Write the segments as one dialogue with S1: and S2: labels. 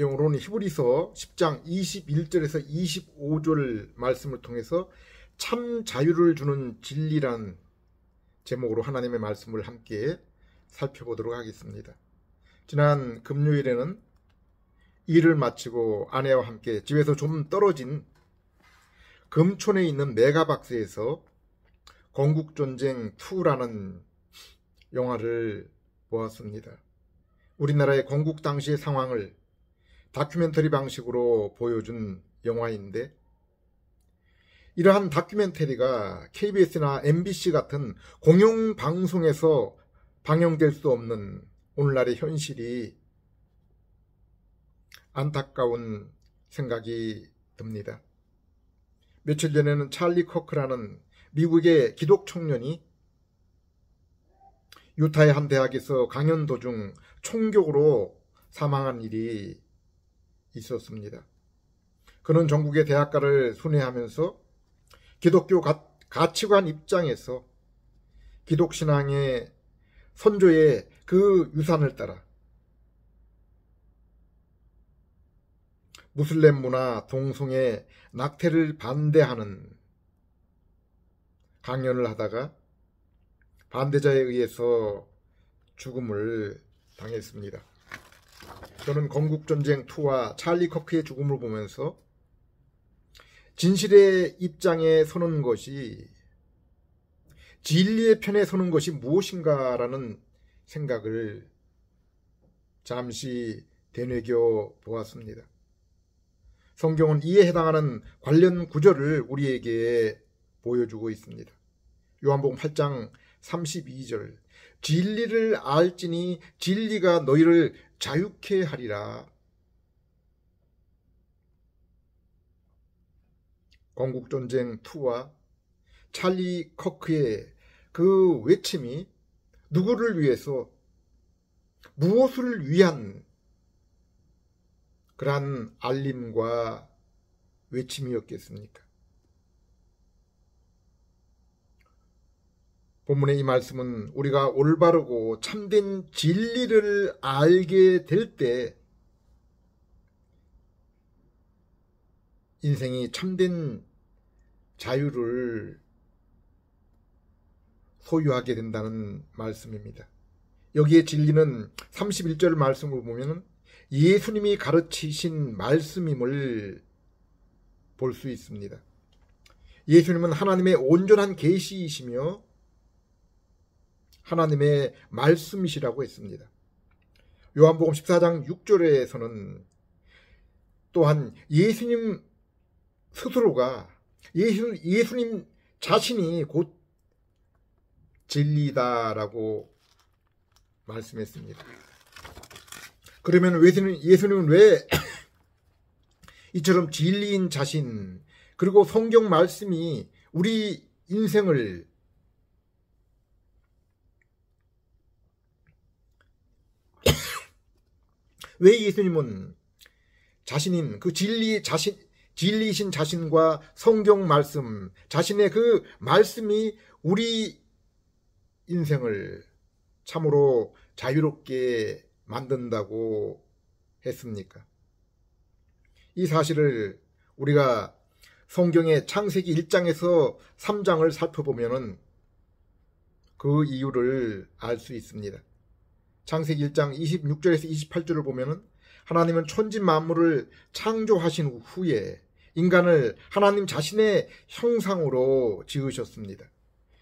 S1: 영어로는 히브리서 10장 21절에서 25절 말씀을 통해서 참 자유를 주는 진리란 제목으로 하나님의 말씀을 함께 살펴보도록 하겠습니다. 지난 금요일에는 일을 마치고 아내와 함께 집에서 좀 떨어진 금촌에 있는 메가박스에서 건국전쟁 2라는 영화를 보았습니다. 우리나라의 건국 당시의 상황을 다큐멘터리 방식으로 보여준 영화인데, 이러한 다큐멘터리가 KBS나 MBC 같은 공영방송에서 방영될 수 없는 오늘날의 현실이 안타까운 생각이 듭니다. 며칠 전에는 찰리 커크라는 미국의 기독 청년이 유타의 한 대학에서 강연 도중 총격으로 사망한 일이 있었습니다. 그는 전국의 대학가를 순회하면서 기독교 가치관 입장에서 기독신앙의 선조의 그 유산을 따라 무슬림 문화 동성애 낙태를 반대하는 강연을 하다가 반대자에 의해서 죽음을 당했습니다. 저는 건국전쟁 2와 찰리 커크의 죽음을 보면서 진실의 입장에 서는 것이, 진리의 편에 서는 것이 무엇인가라는 생각을 잠시 되뇌겨 보았습니다. 성경은 이에 해당하는 관련 구절을 우리에게 보여주고 있습니다. 요한복음 8장 32절, 진리를 알지니 진리가 너희를 자유케 하리라. 건국전쟁 2와 찰리 커크의 그 외침이 누구를 위해서, 무엇을 위한 그러한 알림과 외침이었겠습니까? 본문의 이 말씀은 우리가 올바르고 참된 진리를 알게 될 때 인생이 참된 자유를 소유하게 된다는 말씀입니다. 여기에 진리는 31절 말씀을 보면 예수님이 가르치신 말씀임을 볼 수 있습니다. 예수님은 하나님의 온전한 계시이시며 하나님의 말씀이시라고 했습니다. 요한복음 14장 6절에서는 또한 예수님 스스로가, 예수님 자신이 곧 진리다라고 말씀했습니다. 그러면 예수님은 왜 이처럼 진리인 자신, 그리고 성경 말씀이 우리 인생을 왜 예수님은 자신인 그 진리이신 자신과 성경 말씀, 자신의 그 말씀이 우리 인생을 참으로 자유롭게 만든다고 했습니까? 이 사실을 우리가 성경의 창세기 1장에서 3장을 살펴보면 그 이유를 알 수 있습니다. 창세기 1장 26절에서 28절을 보면 하나님은 천지 만물을 창조하신 후에 인간을 하나님 자신의 형상으로 지으셨습니다.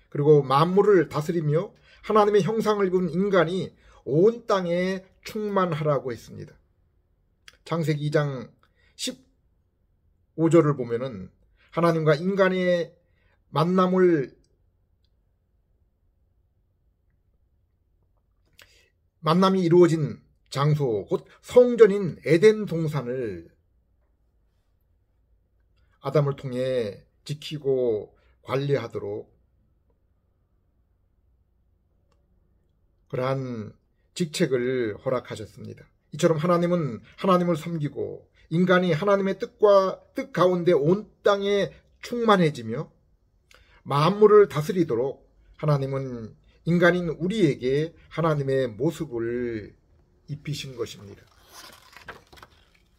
S1: 그리고 만물을 다스리며 하나님의 형상을 입은 인간이 온 땅에 충만하라고 했습니다. 창세기 2장 15절을 보면은 하나님과 인간의 만남이 이루어진 장소, 곧 성전인 에덴 동산을 아담을 통해 지키고 관리하도록 그러한 직책을 허락하셨습니다. 이처럼 하나님은 하나님을 섬기고 인간이 하나님의 뜻 가운데 온 땅에 충만해지며 만물을 다스리도록 하나님은 인간인 우리에게 하나님의 모습을 입히신 것입니다.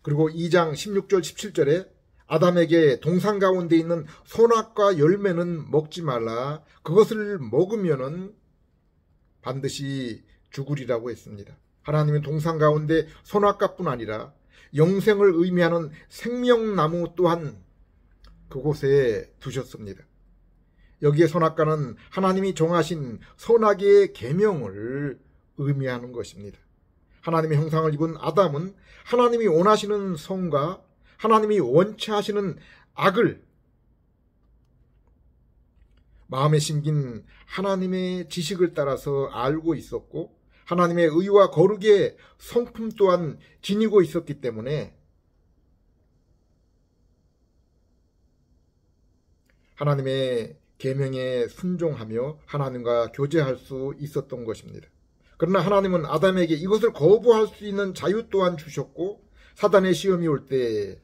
S1: 그리고 2장 16절 17절에 아담에게 동산 가운데 있는 선악과 열매는 먹지 말라. 그것을 먹으면은 반드시 죽으리라고 했습니다. 하나님은 동산 가운데 선악과뿐 아니라 영생을 의미하는 생명나무 또한 그곳에 두셨습니다. 여기에 선악과는 하나님이 정하신 선악의 계명을 의미하는 것입니다. 하나님의 형상을 입은 아담은 하나님이 원하시는 선과 하나님이 원치 하시는 악을 마음에 심긴 하나님의 지식을 따라서 알고 있었고 하나님의 의와 거룩의 성품 또한 지니고 있었기 때문에 하나님의 계명에 순종하며 하나님과 교제할 수 있었던 것입니다. 그러나 하나님은 아담에게 이것을 거부할 수 있는 자유 또한 주셨고 사단의 시험이 올 때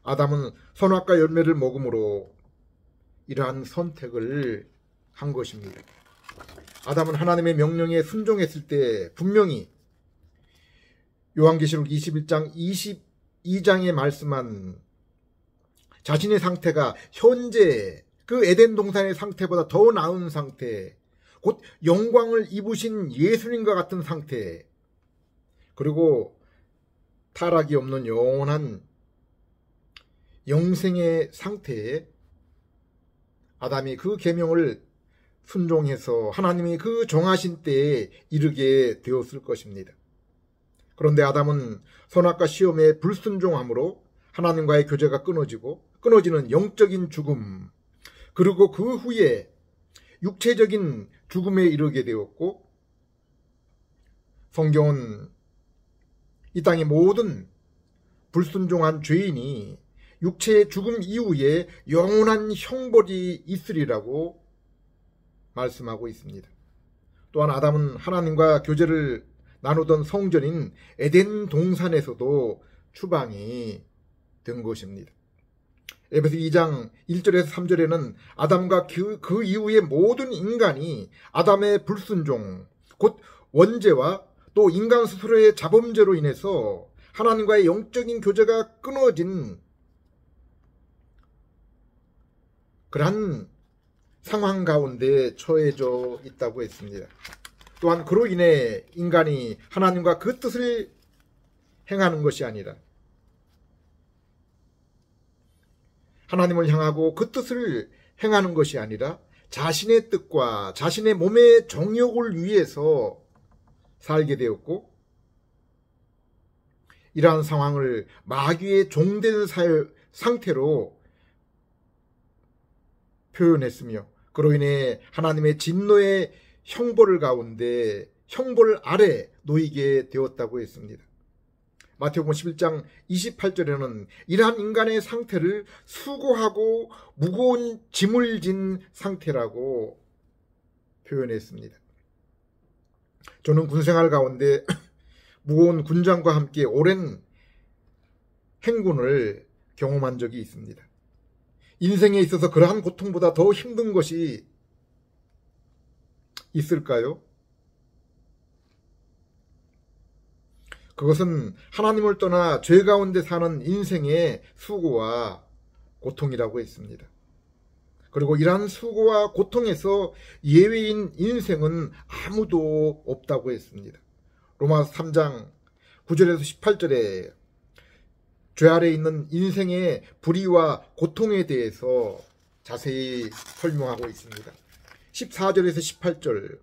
S1: 아담은 선악과 열매를 먹음으로 이러한 선택을 한 것입니다. 아담은 하나님의 명령에 순종했을 때 분명히 요한계시록 21장 22장에 말씀한 자신의 상태가 현재 그 에덴 동산의 상태보다 더 나은 상태, 곧 영광을 입으신 예수님과 같은 상태, 그리고 타락이 없는 영원한 영생의 상태에 아담이 그 계명을 순종해서 하나님이 그 정하신 때에 이르게 되었을 것입니다. 그런데 아담은 선악과 시험에 불순종함으로 하나님과의 교제가 끊어지는 영적인 죽음, 그리고 그 후에 육체적인 죽음에 이르게 되었고 성경은 이 땅의 모든 불순종한 죄인이 육체의 죽음 이후에 영원한 형벌이 있으리라고 말씀하고 있습니다. 또한 아담은 하나님과 교제를 나누던 성전인 에덴 동산에서도 추방이 된 것입니다. 에베소 2장 1절에서 3절에는 아담과 그 이후의 모든 인간이 아담의 불순종, 곧 원죄와 또 인간 스스로의 자범죄로 인해서 하나님과의 영적인 교제가 끊어진 그러한 상황 가운데 처해져 있다고 했습니다. 또한 그로 인해 인간이 하나님과 그 뜻을 행하는 것이 아니라 하나님을 향하고 그 뜻을 행하는 것이 아니라 자신의 뜻과 자신의 몸의 정욕을 위해서 살게 되었고 이러한 상황을 마귀의 종된 상태로 표현했으며 그로 인해 하나님의 진노의 형벌 아래 놓이게 되었다고 했습니다. 마태복음 11장 28절에는 이러한 인간의 상태를 수고하고 무거운 짐을 진 상태라고 표현했습니다. 저는 군생활 가운데 무거운 군장과 함께 오랜 행군을 경험한 적이 있습니다. 인생에 있어서 그러한 고통보다 더 힘든 것이 있을까요? 그것은 하나님을 떠나 죄 가운데 사는 인생의 수고와 고통이라고 했습니다. 그리고 이러한 수고와 고통에서 예외인 인생은 아무도 없다고 했습니다. 로마서 3장 9절에서 18절에 죄 아래 있는 인생의 불의와 고통에 대해서 자세히 설명하고 있습니다. 14절에서 18절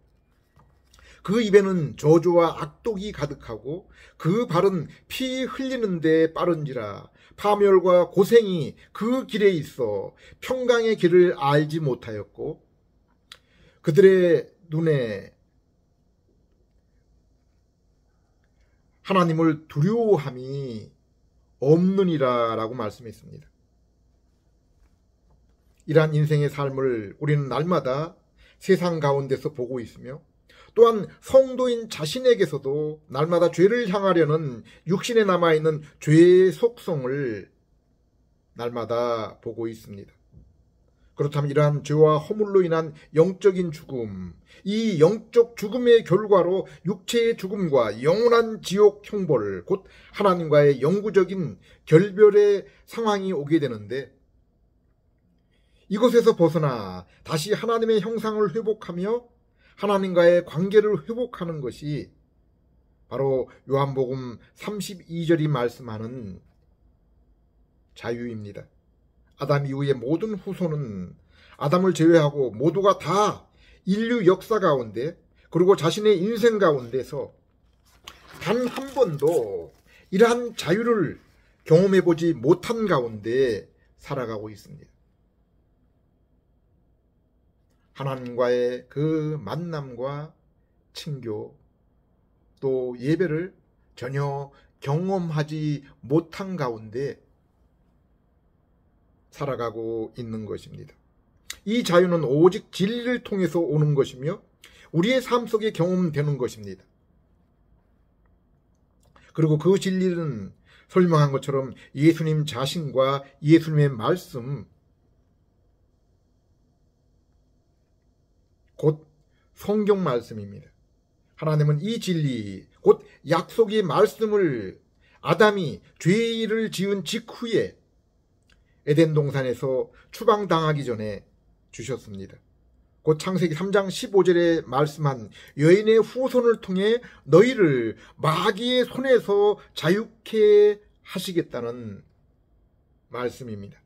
S1: 그 입에는 저주와 악독이 가득하고 그 발은 피 흘리는 데 빠른지라 파멸과 고생이 그 길에 있어 평강의 길을 알지 못하였고 그들의 눈에 하나님을 두려워함이 없느니라 라고 말씀했습니다. 이러한 인생의 삶을 우리는 날마다 세상 가운데서 보고 있으며 또한 성도인 자신에게서도 날마다 죄를 향하려는 육신에 남아있는 죄의 속성을 날마다 보고 있습니다. 그렇다면 이러한 죄와 허물로 인한 영적인 죽음, 이 영적 죽음의 결과로 육체의 죽음과 영원한 지옥 형벌, 곧 하나님과의 영구적인 결별의 상황이 오게 되는데, 이곳에서 벗어나 다시 하나님의 형상을 회복하며 하나님과의 관계를 회복하는 것이 바로 요한복음 32절이 말씀하는 자유입니다. 아담 이후의 모든 후손은 아담을 제외하고 모두가 다 인류 역사 가운데, 그리고 자신의 인생 가운데서 단 한 번도 이러한 자유를 경험해보지 못한 가운데 살아가고 있습니다. 하나님과의 그 만남과 친교, 또 예배를 전혀 경험하지 못한 가운데 살아가고 있는 것입니다. 이 자유는 오직 진리를 통해서 오는 것이며 우리의 삶 속에 경험되는 것입니다. 그리고 그 진리는 설명한 것처럼 예수님 자신과 예수님의 말씀, 곧 성경 말씀입니다. 하나님은 이 진리, 곧 약속의 말씀을 아담이 죄를 지은 직후에 에덴 동산에서 추방당하기 전에 주셨습니다. 곧 창세기 3장 15절에 말씀한 여인의 후손을 통해 너희를 마귀의 손에서 자유케 하시겠다는 말씀입니다.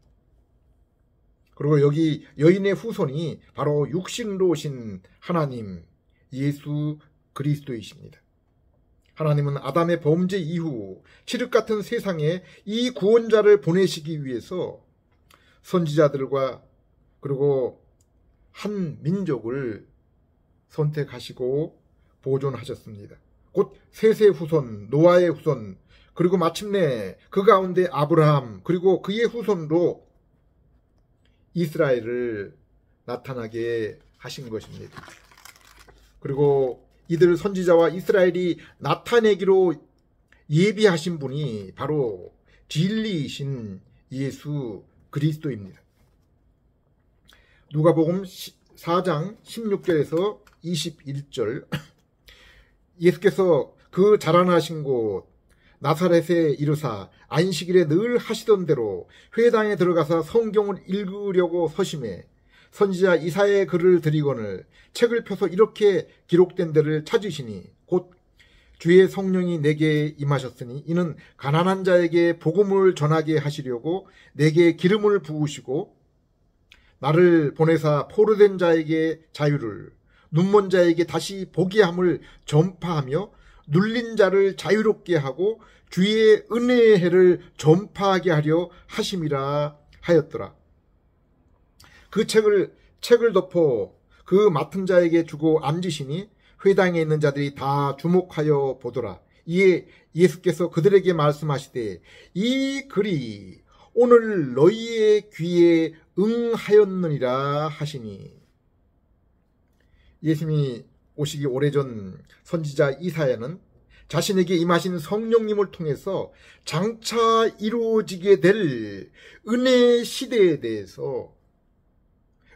S1: 그리고 여기 여인의 후손이 바로 육신으로 오신 하나님 예수 그리스도이십니다. 하나님은 아담의 범죄 이후 칠흑 같은 세상에 이 구원자를 보내시기 위해서 선지자들과 그리고 한 민족을 선택하시고 보존하셨습니다. 곧 셋의 후손, 노아의 후손, 그리고 마침내 그 가운데 아브라함, 그리고 그의 후손으로 이스라엘을 나타나게 하신 것입니다. 그리고 이들 선지자와 이스라엘이 나타내기로 예비하신 분이 바로 진리이신 예수 그리스도입니다. 누가복음 4장 16절에서 21절, 예수께서 그 자라나신 곳 나사렛에 이르사 안식일에 늘 하시던 대로 회당에 들어가서 성경을 읽으려고 서심해 선지자 이사야의 글을 드리거늘 책을 펴서 이렇게 기록된 데를 찾으시니 곧 주의 성령이 내게 임하셨으니 이는 가난한 자에게 복음을 전하게 하시려고 내게 기름을 부으시고 나를 보내사 포로된 자에게 자유를, 눈먼 자에게 다시 보게 함을 전파하며 눌린 자를 자유롭게 하고 주의 은혜의 해를 전파하게 하려 하심이라 하였더라. 그 책을 덮어 그 맡은 자에게 주고 앉으시니 회당에 있는 자들이 다 주목하여 보더라. 이에 예수께서 그들에게 말씀하시되 이 글이 오늘 너희의 귀에 응하였느니라 하시니, 예수님이 오시기 오래전 선지자 이사야는 자신에게 임하신 성령님을 통해서 장차 이루어지게 될 은혜의 시대에 대해서,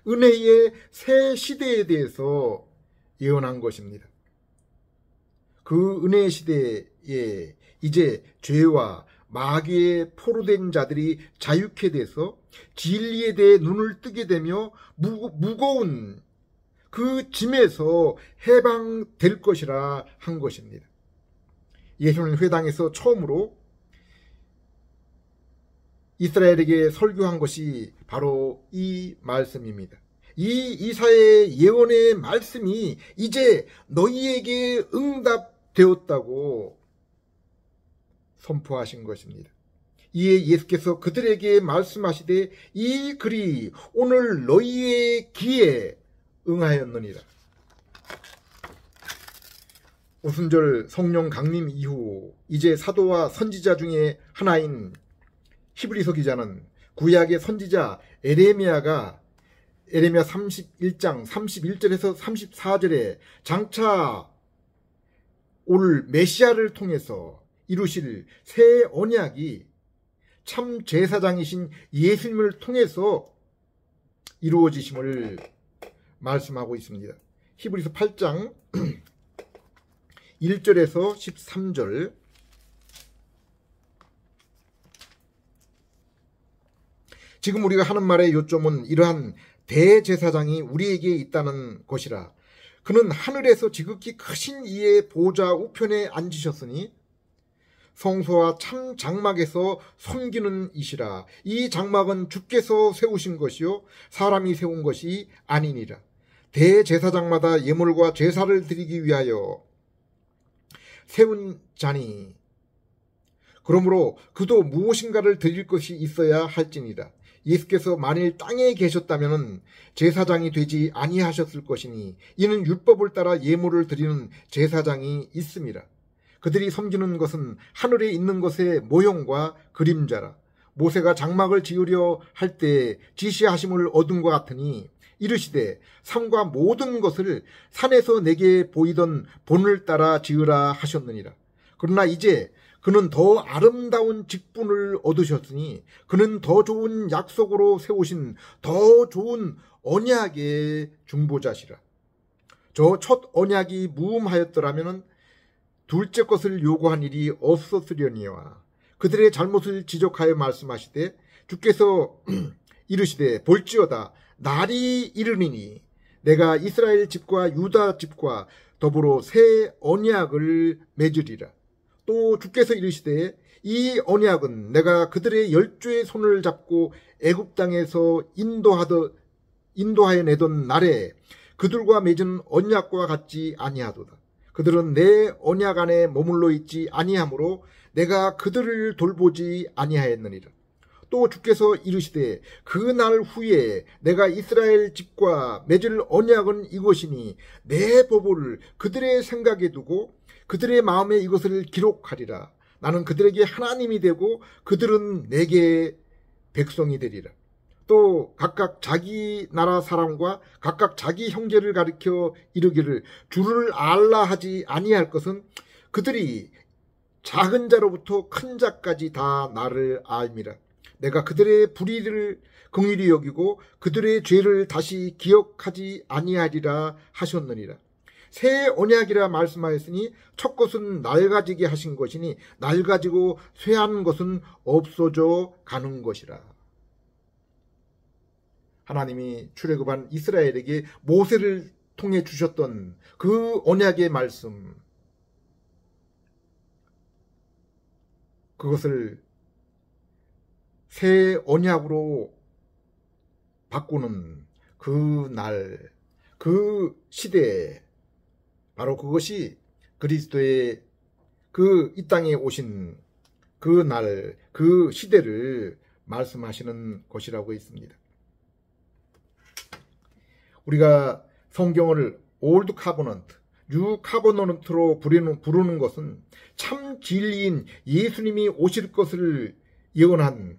S1: 은혜의 새 시대에 대해서 예언한 것입니다. 그 은혜의 시대에 이제 죄와 마귀에 포로된 자들이 자유케 돼서 진리에 대해 눈을 뜨게 되며 무거운 그 짐에서 해방될 것이라 한 것입니다. 예수는 회당에서 처음으로 이스라엘에게 설교한 것이 바로 이 말씀입니다. 이 이사야의 예언의 말씀이 이제 너희에게 응답되었다고 선포하신 것입니다. 이에 예수께서 그들에게 말씀하시되 이 글이 오늘 너희의 귀에 응하였느니라. 오순절 성령 강림 이후 이제 사도와 선지자 중에 하나인 히브리서 기자는 구약의 선지자 에레미야 31장 31절에서 34절에 장차 올 메시아를 통해서 이루실 새 언약이 참 제사장이신 예수님을 통해서 이루어지심을 말씀하고 있습니다. 히브리서 8장 1절에서 13절. 지금 우리가 하는 말의 요점은 이러한 대제사장이 우리에게 있다는 것이라. 그는 하늘에서 지극히 크신 이의 보좌 우편에 앉으셨으니 성소와 참 장막에서 섬기는 이시라. 이 장막은 주께서 세우신 것이요 사람이 세운 것이 아니니라. 대제사장마다 예물과 제사를 드리기 위하여 세운 자니 그러므로 그도 무엇인가를 드릴 것이 있어야 할지니라. 예수께서 만일 땅에 계셨다면 제사장이 되지 아니하셨을 것이니 이는 율법을 따라 예물을 드리는 제사장이 있음이라. 그들이 섬기는 것은 하늘에 있는 것의 모형과 그림자라. 모세가 장막을 지으려 할 때 지시하심을 얻은 것 같으니 이르시되 산과 모든 것을 산에서 내게 보이던 본을 따라 지으라 하셨느니라. 그러나 이제 그는 더 아름다운 직분을 얻으셨으니 그는 더 좋은 약속으로 세우신 더 좋은 언약의 중보자시라. 저 첫 언약이 무음하였더라면 둘째 것을 요구한 일이 없었으려니와 그들의 잘못을 지적하여 말씀하시되 주께서 이르시되 볼지어다 날이 이르리니 내가 이스라엘 집과 유다 집과 더불어 새 언약을 맺으리라. 또 주께서 이르시되 이 언약은 내가 그들의 열조의 손을 잡고 애굽 땅에서 인도하여 내던 날에 그들과 맺은 언약과 같지 아니하도다. 그들은 내 언약 안에 머물러 있지 아니하므로 내가 그들을 돌보지 아니하였느니라. 또 주께서 이르시되 그 날 후에 내가 이스라엘 집과 맺을 언약은 이것이니 내 법을 그들의 생각에 두고 그들의 마음에 이것을 기록하리라. 나는 그들에게 하나님이 되고 그들은 내게 백성이 되리라. 또 각각 자기 나라 사람과 각각 자기 형제를 가리켜 이르기를 주를 알라 하지 아니할 것은 그들이 작은 자로부터 큰 자까지 다 나를 알미라. 내가 그들의 불의를 긍휼히 여기고 그들의 죄를 다시 기억하지 아니하리라 하셨느니라. 새 언약이라 말씀하였으니 첫 것은 낡아지게 하신 것이니 낡아지고 쇠한 것은 없어져 가는 것이라. 하나님이 출애굽한 이스라엘에게 모세를 통해 주셨던 그 언약의 말씀, 그것을 새 언약으로 바꾸는 그 날, 그 시대에 바로 그것이 그리스도의 그 이 땅에 오신 그 날, 그 시대를 말씀하시는 것이라고 있습니다. 우리가 성경을 올드 카버넌트, 뉴 카버넌트로 부르는 것은 참 진리인 예수님이 오실 것을 예언한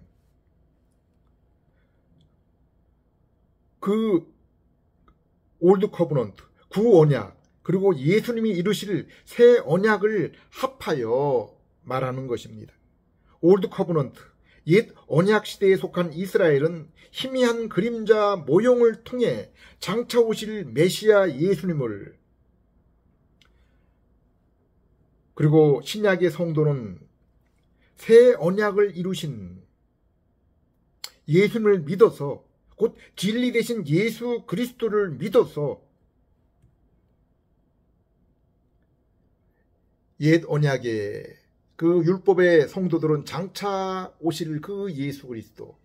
S1: 그 올드 커버넌트, 구 언약, 그리고 예수님이 이루실 새 언약을 합하여 말하는 것입니다. 올드 커버넌트, 옛 언약 시대에 속한 이스라엘은 희미한 그림자 모형을 통해 장차 오실 메시아 예수님을, 그리고 신약의 성도는 새 언약을 이루신 예수님을 믿어서, 곧 진리 되신 예수 그리스도를 믿어서 옛 언약의 그 율법의 성도들은 장차 오실 그 예수 그리스도,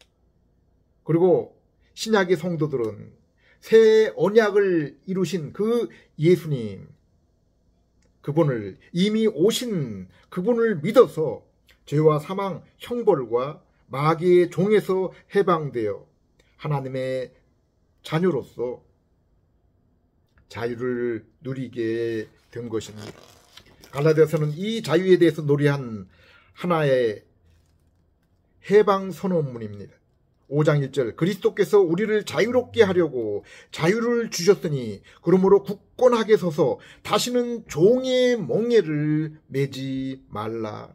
S1: 그리고 신약의 성도들은 새 언약을 이루신 그 예수님, 그분을, 이미 오신 그분을 믿어서 죄와 사망, 형벌과 마귀의 종에서 해방되어 하나님의 자녀로서 자유를 누리게 된 것입니다. 갈라디아서는 이 자유에 대해서 노래한 하나의 해방 선언문입니다. 5장 1절, 그리스도께서 우리를 자유롭게 하려고 자유를 주셨으니 그러므로 굳건하게 서서 다시는 종의 멍에를 매지 말라.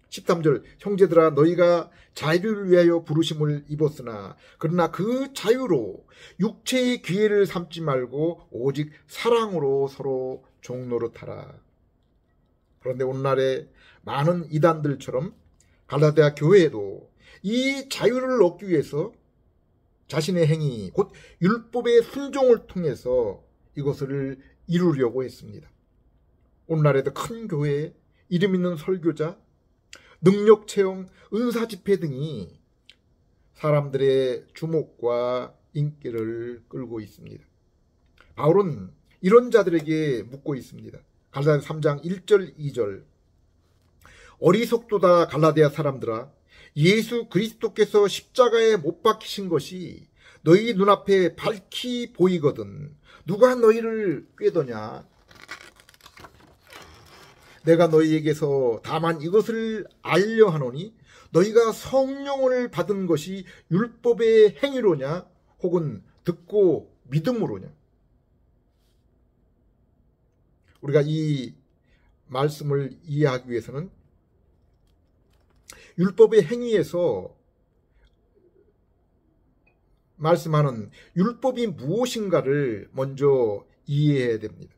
S1: 13절 형제들아 너희가 자유를 위하여 부르심을 입었으나 그러나 그 자유로 육체의 기회를 삼지 말고 오직 사랑으로 서로 종노릇하라. 그런데 오늘날에 많은 이단들처럼 갈라디아 교회에도 이 자유를 얻기 위해서 자신의 행위 곧 율법의 순종을 통해서 이것을 이루려고 했습니다. 오늘날에도 큰 교회에 이름 있는 설교자, 능력 체험, 은사 집회 등이 사람들의 주목과 인기를 끌고 있습니다. 바울은 이런 자들에게 묻고 있습니다. 갈라디아 3장 1절 2절 어리석도다 갈라디아 사람들아 예수 그리스도께서 십자가에 못 박히신 것이 너희 눈앞에 밝히 보이거든 누가 너희를 꾀더냐. 내가 너희에게서 다만 이것을 알려 하노니 너희가 성령을 받은 것이 율법의 행위로냐 혹은 듣고 믿음으로냐. 우리가 이 말씀을 이해하기 위해서는 율법의 행위에서 말씀하는 율법이 무엇인가를 먼저 이해해야 됩니다.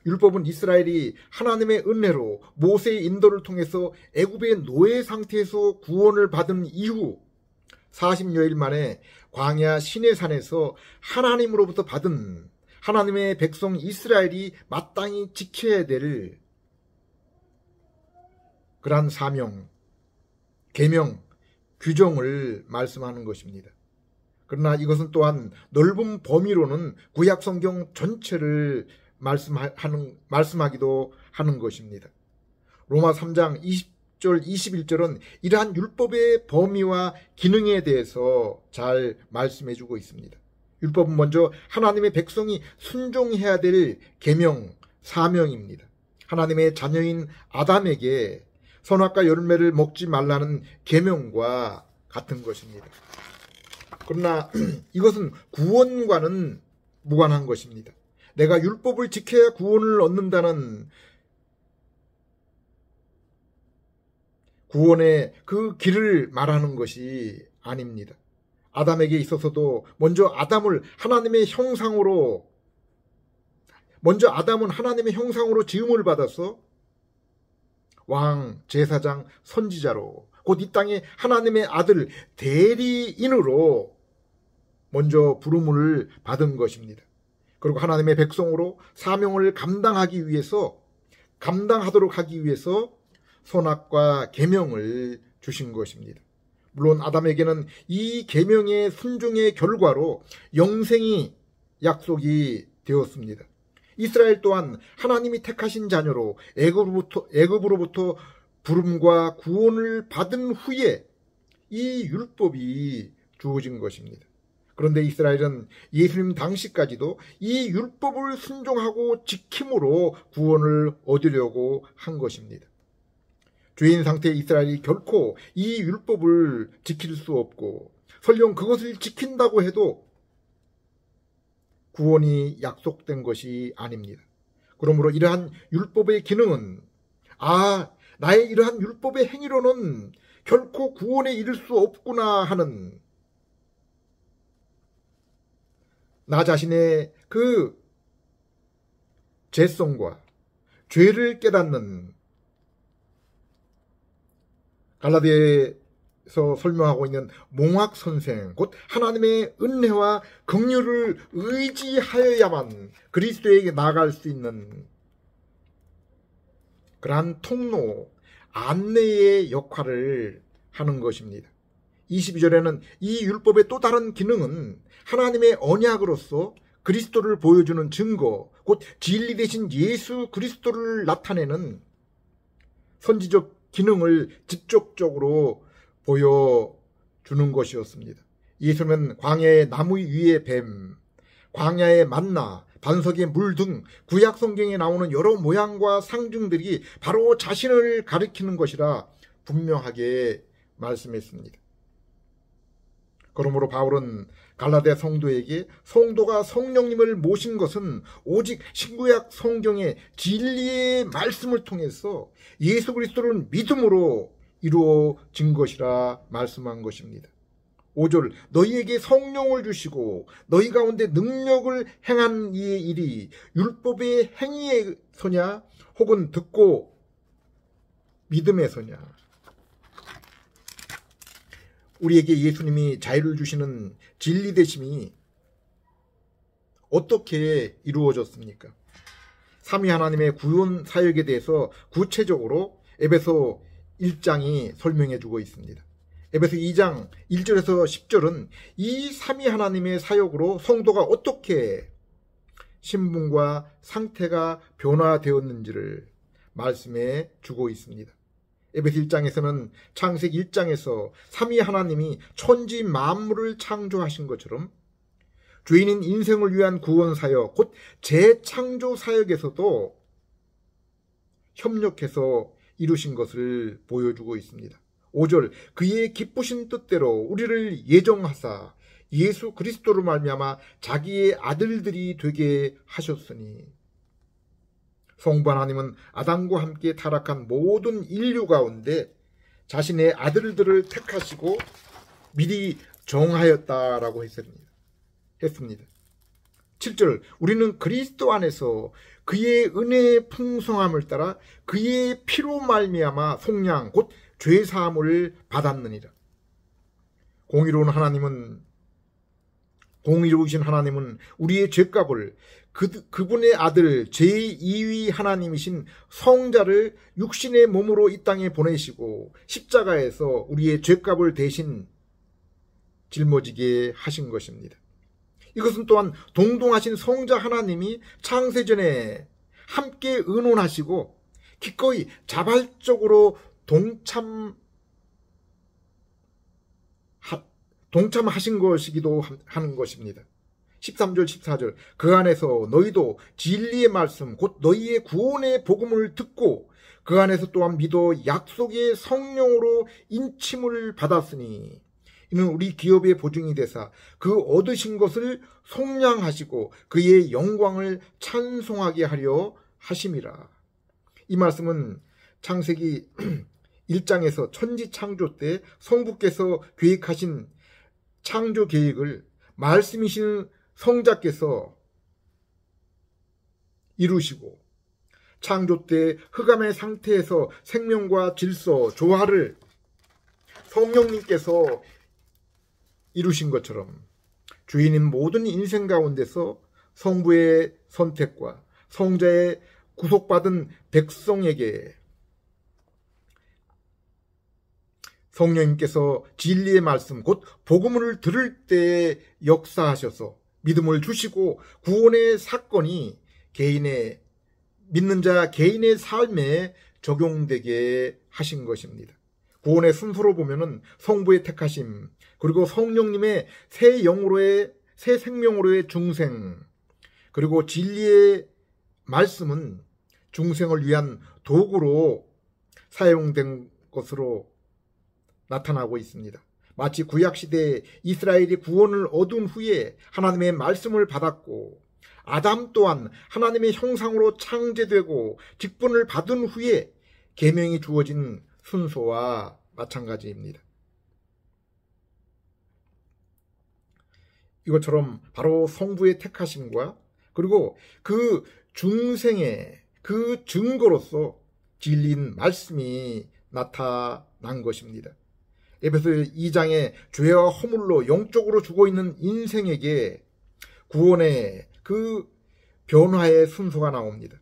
S1: 율법은 이스라엘이 하나님의 은혜로 모세의 인도를 통해서 애굽의 노예 상태에서 구원을 받은 이후 40여일 만에 광야 시내산에서 하나님으로부터 받은 하나님의 백성 이스라엘이 마땅히 지켜야 될 그러한 사명, 계명, 규정을 말씀하는 것입니다. 그러나 이것은 또한 넓은 범위로는 구약 성경 전체를 말씀하기도 하는 것입니다. 로마 3장 20절 21절은 이러한 율법의 범위와 기능에 대해서 잘 말씀해주고 있습니다. 율법은 먼저 하나님의 백성이 순종해야 될 계명, 사명입니다. 하나님의 자녀인 아담에게 선악과 열매를 먹지 말라는 계명과 같은 것입니다. 그러나 이것은 구원과는 무관한 것입니다. 내가 율법을 지켜야 구원을 얻는다는 구원의 그 길을 말하는 것이 아닙니다. 아담에게 있어서도 먼저 아담은 하나님의 형상으로 지음을 받아서 왕, 제사장, 선지자로 곧 이 땅에 하나님의 아들 대리인으로 먼저 부름을 받은 것입니다. 그리고 하나님의 백성으로 사명을 감당하도록 하기 위해서 선악과 계명을 주신 것입니다. 물론 아담에게는 이 계명의 순종의 결과로 영생이 약속이 되었습니다. 이스라엘 또한 하나님이 택하신 자녀로 애굽으로부터 부름과 구원을 받은 후에 이 율법이 주어진 것입니다. 그런데 이스라엘은 예수님 당시까지도 이 율법을 순종하고 지킴으로 구원을 얻으려고 한 것입니다. 죄인 상태의 이스라엘이 결코 이 율법을 지킬 수 없고 설령 그것을 지킨다고 해도 구원이 약속된 것이 아닙니다. 그러므로 이러한 율법의 기능은 나의 이러한 율법의 행위로는 결코 구원에 이를 수 없구나 하는 나 자신의 그 죄성과 죄를 깨닫는 갈라디아에서 설명하고 있는 몽학 선생, 곧 하나님의 은혜와 긍휼을 의지하여야만 그리스도에게 나아갈 수 있는 그러한 통로, 안내의 역할을 하는 것입니다. 22절에는 이 율법의 또 다른 기능은 하나님의 언약으로서 그리스도를 보여주는 증거, 곧 진리 되신 예수 그리스도를 나타내는 선지적 기능을 직접적으로 보여주는 것이었습니다. 예수님은 광야의 나무 위의 뱀, 광야의 만나, 반석의 물 등 구약 성경에 나오는 여러 모양과 상징들이 바로 자신을 가리키는 것이라 분명하게 말씀했습니다. 그러므로 바울은 갈라디아 성도에게 성도가 성령님을 모신 것은 오직 신구약 성경의 진리의 말씀을 통해서 예수 그리스도를 믿음으로 이루어진 것이라 말씀한 것입니다. 5절 너희에게 성령을 주시고 너희 가운데 능력을 행한 이의 일이 율법의 행위에서냐 혹은 듣고 믿음에서냐. 우리에게 예수님이 자유를 주시는 진리 되심이 어떻게 이루어졌습니까? 삼위 하나님의 구원 사역에 대해서 구체적으로 에베소 1장이 설명해 주고 있습니다. 에베소 2장 1절에서 10절은 이 삼위 하나님의 사역으로 성도가 어떻게 신분과 상태가 변화되었는지를 말씀해 주고 있습니다. 에베소 1장에서는 창세기 1장에서 삼위 하나님이 천지 만물을 창조하신 것처럼 죄인인 인생을 위한 구원 사역, 곧 재창조 사역에서도 협력해서 이루신 것을 보여주고 있습니다. 5절 그의 기쁘신 뜻대로 우리를 예정하사 예수 그리스도로 말미암아 자기의 아들들이 되게 하셨으니. 성부 하나님은 아담과 함께 타락한 모든 인류 가운데 자신의 아들들을 택하시고 미리 정하였다라고 했습니다. 7절 우리는 그리스도 안에서 그의 은혜의 풍성함을 따라 그의 피로 말미암아 속량 곧 죄사함을 받았느니라. 공의로우신 하나님은 우리의 죄값을 그분의 아들 제2위 하나님이신 성자를 육신의 몸으로 이 땅에 보내시고 십자가에서 우리의 죄값을 대신 짊어지게 하신 것입니다. 이것은 또한 동동하신 성자 하나님이 창세전에 함께 의논하시고 기꺼이 자발적으로 동참하신 것이기도 하는 것입니다. 13절 14절 그 안에서 너희도 진리의 말씀 곧 너희의 구원의 복음을 듣고 그 안에서 또한 믿어 약속의 성령으로 인침을 받았으니 이는 우리 기업의 보증이 되사 그 얻으신 것을 속량하시고 그의 영광을 찬송하게 하려 하심이라. 이 말씀은 창세기 1장에서 천지 창조 때 성부께서 계획하신 창조 계획을 말씀이신 성자께서 이루시고 창조 때 흑암의 상태에서 생명과 질서, 조화를 성령님께서 이루신 것처럼 주인인 모든 인생 가운데서 성부의 선택과 성자의 구속받은 백성에게 성령님께서 진리의 말씀 곧 복음을 들을 때 역사하셔서 믿음을 주시고 구원의 사건이 믿는 자 개인의 삶에 적용되게 하신 것입니다. 구원의 순서로 보면은 성부의 택하심, 그리고 성령님의 새 생명으로의 중생, 그리고 진리의 말씀은 중생을 위한 도구로 사용된 것으로 나타나고 있습니다. 마치 구약시대에 이스라엘이 구원을 얻은 후에 하나님의 말씀을 받았고 아담 또한 하나님의 형상으로 창제되고 직분을 받은 후에 계명이 주어진 순서와 마찬가지입니다. 이것처럼 바로 성부의 택하심과 그리고 그 중생의 그 증거로서 진리인 말씀이 나타난 것입니다. 에베소 2장의 죄와 허물로 영적으로 죽어있는 인생에게 구원의 그 변화의 순서가 나옵니다.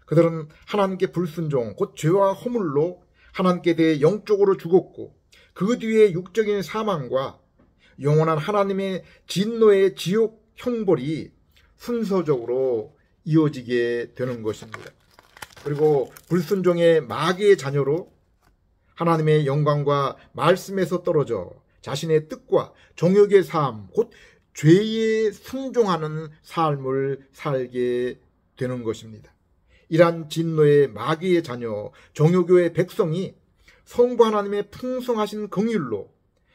S1: 그들은 하나님께 불순종, 곧 죄와 허물로 하나님께 대해 영적으로 죽었고 그 뒤에 육적인 사망과 영원한 하나님의 진노의 지옥 형벌이 순서적으로 이어지게 되는 것입니다. 그리고 불순종의 마귀의 자녀로 하나님의 영광과 말씀에서 떨어져 자신의 뜻과 정욕의 삶, 곧 죄에 순종하는 삶을 살게 되는 것입니다. 이러한 진노의 마귀의 자녀, 정욕교의 백성이 성부 하나님의 풍성하신 긍휼로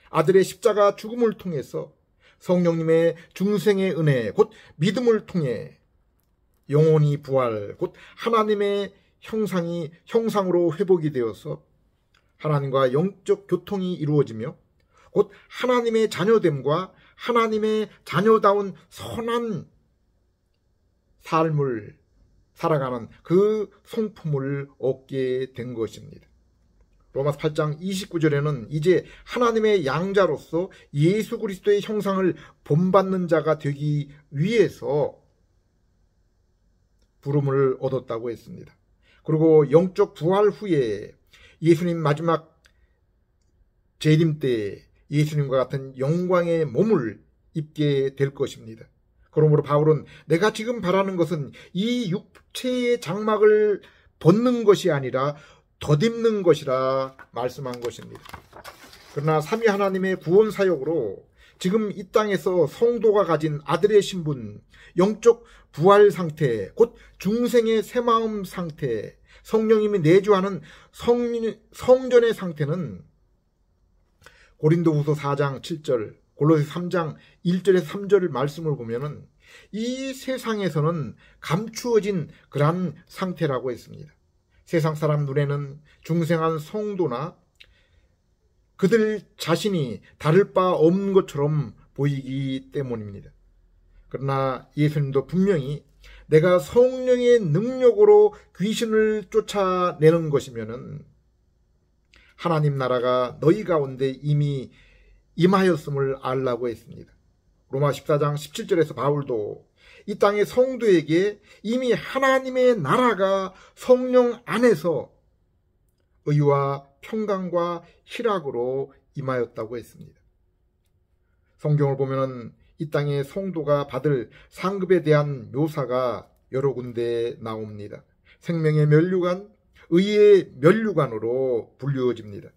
S1: 아들의 십자가 죽음을 통해서 성령님의 중생의 은혜, 곧 믿음을 통해 영혼이 부활, 곧 하나님의 형상으로 회복이 되어서 하나님과 영적 교통이 이루어지며 곧 하나님의 자녀됨과 하나님의 자녀다운 선한 삶을 살아가는 그 성품을 얻게 된 것입니다. 로마서 8장 29절에는 이제 하나님의 양자로서 예수 그리스도의 형상을 본받는 자가 되기 위해서 부름을 얻었다고 했습니다. 그리고 영적 부활 후에 예수님 마지막 재림 때 예수님과 같은 영광의 몸을 입게 될 것입니다. 그러므로 바울은 내가 지금 바라는 것은 이 육체의 장막을 벗는 것이 아니라 덧입는 것이라 말씀한 것입니다. 그러나 삼위 하나님의 구원 사역으로 지금 이 땅에서 성도가 가진 아들의 신분, 영적 부활 상태, 곧 중생의 새마음 상태, 성령님이 내주하는 성전의 상태는 고린도후서 4장 7절, 골로새 3장 1절에서 3절 말씀을 보면은 이 세상에서는 감추어진 그러한 상태라고 했습니다. 세상 사람 눈에는 중생한 성도나 그들 자신이 다를 바 없는 것처럼 보이기 때문입니다. 그러나 예수님도 분명히 내가 성령의 능력으로 귀신을 쫓아내는 것이면은 하나님 나라가 너희 가운데 이미 임하였음을 알라고 했습니다. 로마 14장 17절에서 바울도 이 땅의 성도에게 이미 하나님의 나라가 성령 안에서 의와 평강과 희락으로 임하였다고 했습니다. 성경을 보면 이 땅의 성도가 받을 상급에 대한 묘사가 여러 군데 나옵니다. 생명의 면류관, 의의 면류관으로 불리워집니다.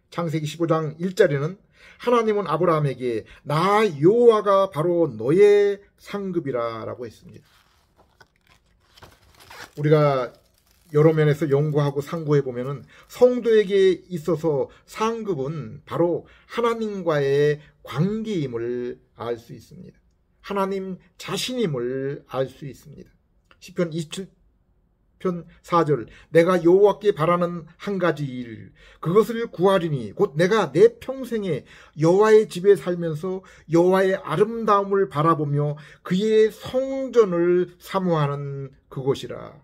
S1: 창세기 15장 1절에는 하나님은 아브라함에게 나 여호와가 바로 너의 상급이라 라고 했습니다. 우리가 여러 면에서 연구하고 상고해 보면은 성도에게 있어서 상급은 바로 하나님과의 관계임을 알 수 있습니다. 하나님 자신임을 알 수 있습니다. 시편 27편 4절 내가 여호와께 바라는 한 가지 일 그것을 구하리니 곧 내가 내 평생에 여호와의 집에 살면서 여호와의 아름다움을 바라보며 그의 성전을 사모하는 그것이라.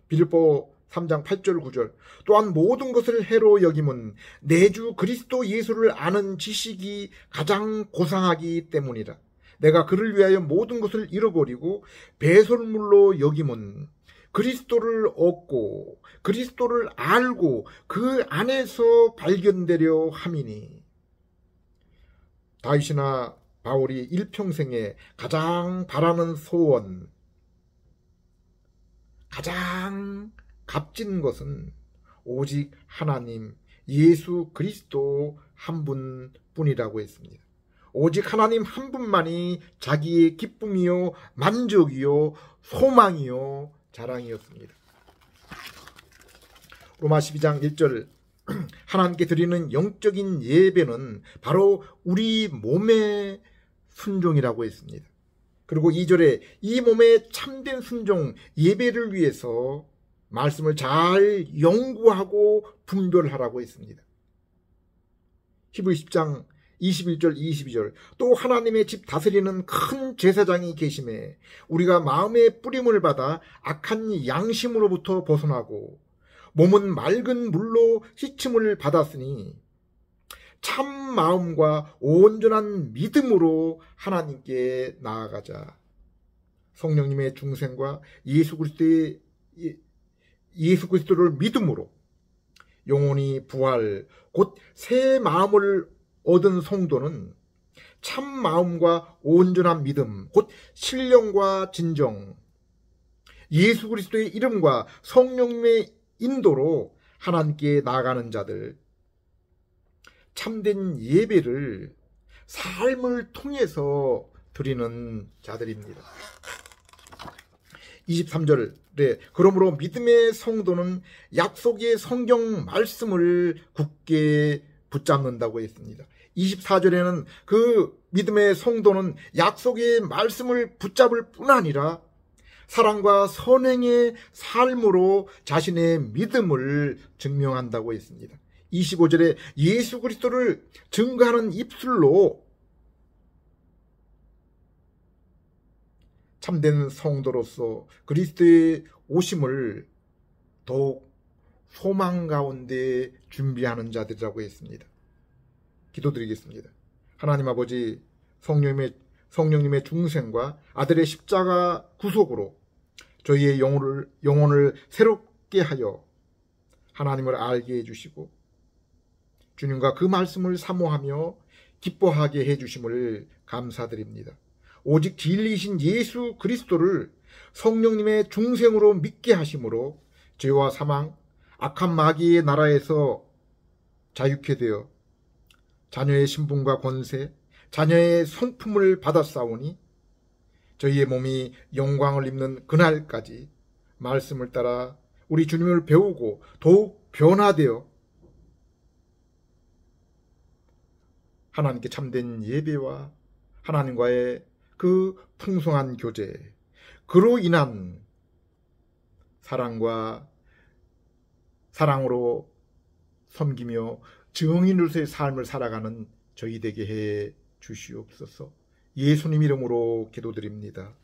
S1: 빌립보 3장 8절 9절 또한 모든 것을 해로 여김은 내 주 그리스도 예수를 아는 지식이 가장 고상하기 때문이라. 내가 그를 위하여 모든 것을 잃어버리고 배설물로 여김은 그리스도를 얻고 그리스도를 알고 그 안에서 발견되려 함이니. 다윗이나 바울이 일평생에 가장 바라는 소원, 가장 값진 것은 오직 하나님 예수 그리스도 한 분뿐이라고 했습니다. 오직 하나님 한 분만이 자기의 기쁨이요 만족이요 소망이요 자랑이었습니다. 로마 12장 1절 하나님께 드리는 영적인 예배는 바로 우리 몸의 순종이라고 했습니다. 그리고 2절에 이 몸의 참된 순종 예배를 위해서 말씀을 잘 연구하고 분별하라고 했습니다. 히브리 10장 21절 22절 또 하나님의 집 다스리는 큰 제사장이 계심에 우리가 마음의 뿌림을 받아 악한 양심으로부터 벗어나고 몸은 맑은 물로 씻음을 받았으니 참 마음과 온전한 믿음으로 하나님께 나아가자. 성령님의 중생과 예수 그리스도를 믿음으로 영혼이 부활 곧 새 마음을 얻은 성도는 참 마음과 온전한 믿음 곧 신령과 진정 예수 그리스도의 이름과 성령님의 인도로 하나님께 나아가는 자들, 참된 예배를 삶을 통해서 드리는 자들입니다. 23절에 그러므로 믿음의 성도는 약속의 성경 말씀을 굳게 붙잡는다고 했습니다. 24절에는 그 믿음의 성도는 약속의 말씀을 붙잡을 뿐 아니라 사랑과 선행의 삶으로 자신의 믿음을 증명한다고 했습니다. 25절에 예수 그리스도를 증거하는 입술로 참된 성도로서 그리스도의 오심을 더욱 소망 가운데 준비하는 자들이라고 했습니다. 기도드리겠습니다. 하나님 아버지, 성령님의 중생과 아들의 십자가 구속으로 저희의 영혼을 새롭게 하여 하나님을 알게 해주시고 주님과 그 말씀을 사모하며 기뻐하게 해주심을 감사드립니다. 오직 진리이신 예수 그리스도를 성령님의 중생으로 믿게 하심으로 죄와 사망, 악한 마귀의 나라에서 자유케 되어 자녀의 신분과 권세, 자녀의 성품을 받았사오니 저희의 몸이 영광을 입는 그날까지 말씀을 따라 우리 주님을 배우고 더욱 변화되어 하나님께 참된 예배와 하나님과의 그 풍성한 교제, 그로 인한 사랑으로 섬기며 증인으로서의 삶을 살아가는 저희 되게 해 주시옵소서. 예수님 이름으로 기도드립니다.